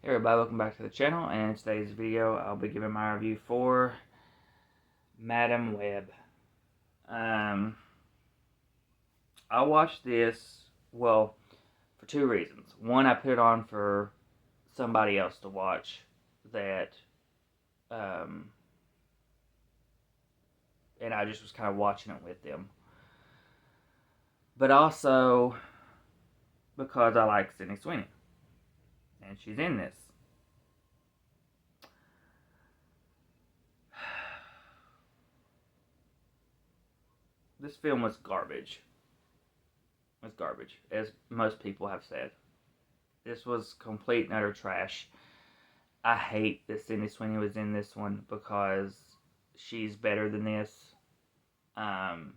Hey everybody, welcome back to the channel, and in today's video I'll be giving my review for Madame Web. I watched this, well, for two reasons. One, I put it on for somebody else to watch that, and I just was kind of watching it with them. But also because I like Sydney Sweeney, and she's in this. This film was garbage. It was garbage, as most people have said. This was complete and utter trash. I hate that Sydney Sweeney was in this one because she's better than this. Um,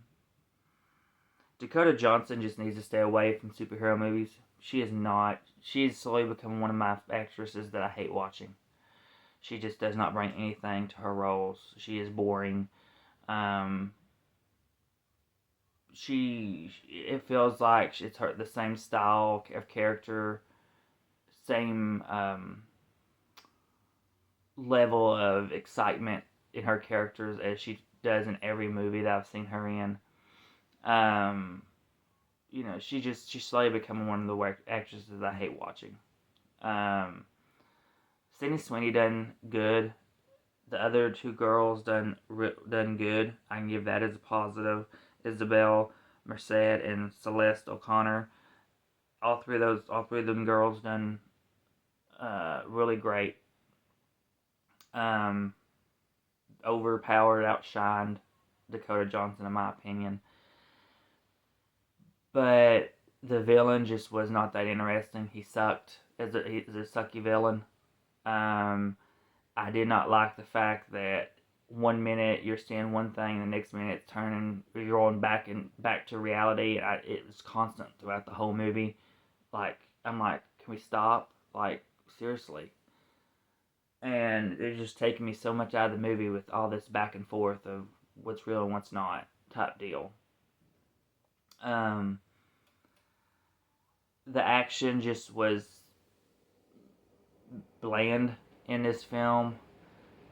Dakota Johnson just needs to stay away from superhero movies. She is not. She's slowly becoming one of my actresses that I hate watching. She just does not bring anything to her roles. She is boring. Um, it feels like it's the same style of character, same level of excitement in her characters as she does in every movie that I've seen her in. Um, she's slowly becoming one of the actresses I hate watching. Um, Sydney Sweeney done good. The other two girls done good. I can give that as a positive. Isabel Merced and Celeste O'Connor. All three of them girls done really great. Overpowered, outshined Dakota Johnson in my opinion. But the villain just was not that interesting. He sucked as a sucky villain. I did not like the fact that 1 minute you're seeing one thing, the next minute it's turning, you're going back to reality. It was constant throughout the whole movie. I'm like, can we stop? Like, seriously. And it's just taking me so much out of the movie with all this back and forth of what's real and what's not type deal. The action just was bland in this film.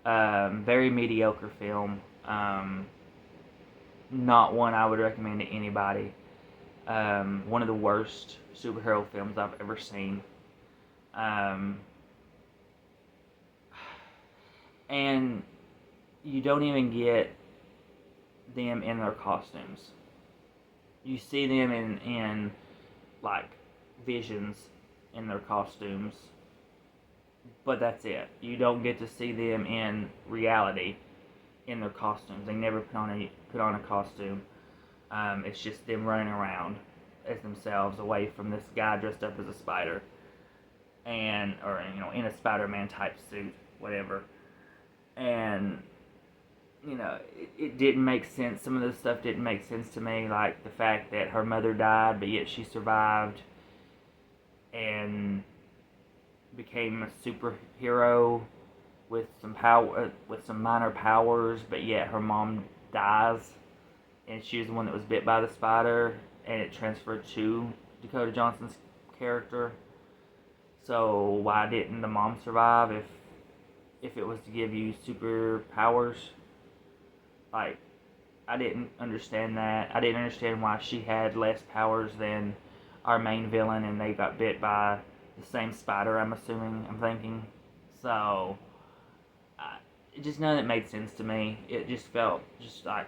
Very mediocre film. Not one I would recommend to anybody. One of the worst superhero films I've ever seen. And you don't even get them in their costumes. You see them in like visions in their costumes, but that's it. You don't get to see them in reality in their costumes. They never put on a costume. It's just them running around as themselves, away from this guy dressed up as a spider, or in a Spider-Man type suit, whatever. And it didn't make sense. Some of this stuff didn't make sense to me, like the fact that her mother died, but yet she survived and became a superhero with some minor powers, but yet her mom dies, and she was the one that was bit by the spider, and it transferred to Dakota Johnson's character. So why didn't the mom survive if it was to give you superpowers? Like, I didn't understand that. I didn't understand why she had less powers than our main villain, and they got bit by the same spider, I'm thinking. So, just none of it made sense to me. It just felt just like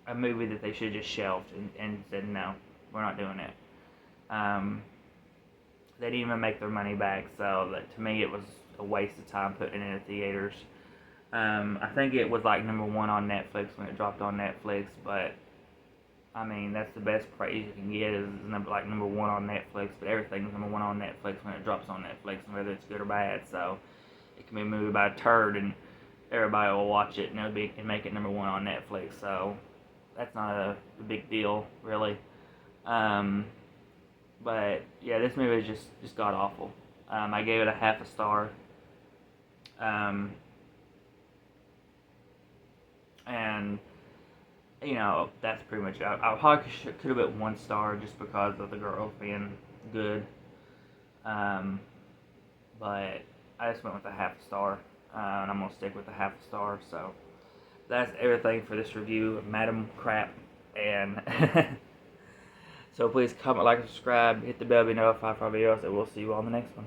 a movie that they should have just shelved and said, no, we're not doing it. They didn't even make their money back, so to me it was a waste of time putting it in the theaters. I think it was like number one on Netflix when it dropped on Netflix, but I mean, that's the best praise you can get is number one on Netflix, but everything's number one on Netflix when it drops on Netflix, whether it's good or bad. So it can be a movie by a turd, and everybody will watch it and make it number one on Netflix. So that's not a big deal, really. But yeah, this movie is just god awful. I gave it a half a star. And that's pretty much it. I probably could have been 1 star just because of the girls being good. But I just went with a half star, and I'm gonna stick with the half star. So that's everything for this review of Madam Crap, and so please comment, like, and subscribe, hit the bell to be notified for our videos, and we'll see you on the next one.